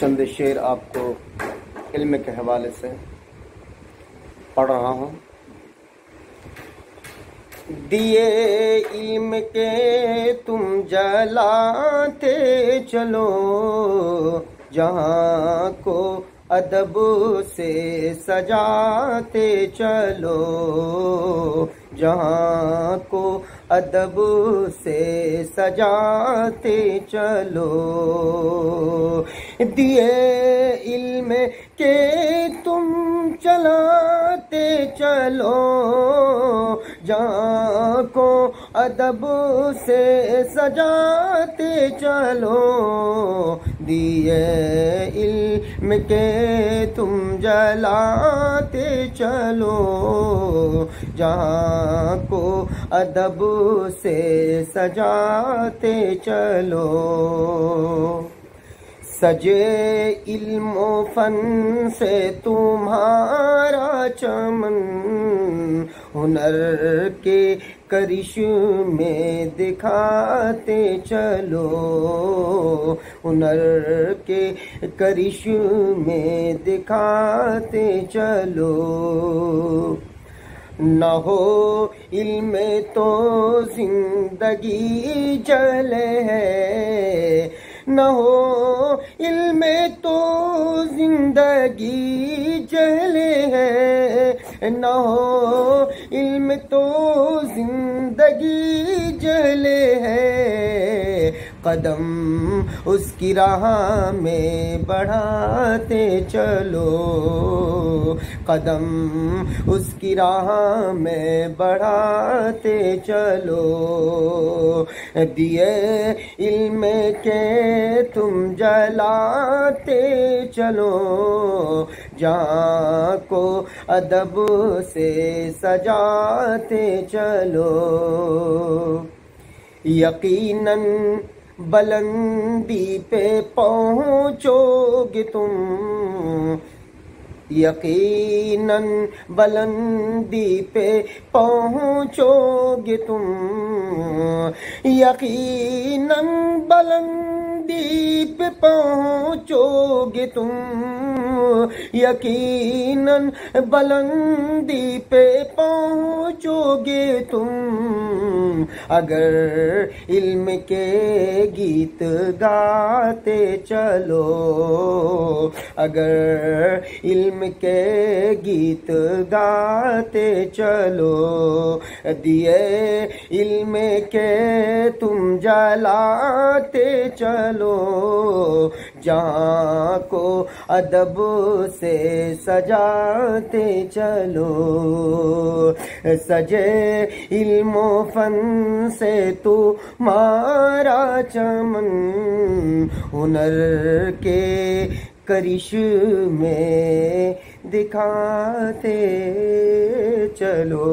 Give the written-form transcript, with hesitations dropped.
चंद शेर आपको इल्म के हवाले से पढ़ रहा हूँ। दिए इल्म के तुम जलाते चलो, जहाँ को अदब से सजाते चलो, जहाँ को अदब से सजाते चलो। दिए इल्म के तुम चलाते चलो, जहाँ को अदब से सजाते चलो। दिए इल्म के तुम जलाते चलो, जहाँ को अदब से सजाते चलो। सजे इल्म फन से तुम्हारा चमन, हुनर के करिश्मे दिखाते चलो, हुनर के करिश्मे दिखाते चलो। न हो इल्म तो जिंदगी जले है, न हो इल्म तो जिंदगी जले है, न हो इल्म तो जिंदगी जले है। कदम उसकी राह में बढ़ाते चलो, कदम उसकी राह में बढ़ाते चलो। दिए इल्म के तुम जलाते चलो, जहाँ को अदब से सजाते चलो। यकीनन बुलंदी पे पहुँचोगे तुम, यकीनन बुलंदी पे पहुँचोगे तुम, यकीनन बुलंदी पे पहुँचोगे तुम, यकीनन बुलंदी पे पहुँचोगे तुम। अगर इल्म के गीत गाते चलो, अगर इल्म के गीत गाते चलो। दिए इल्म के तुम जलाते चलो, जहाँ को अदब से सजाते चलो। सजे इल्म फन से तुम्हारा चमन, हुनर के करिश्मे दिखाते चलो।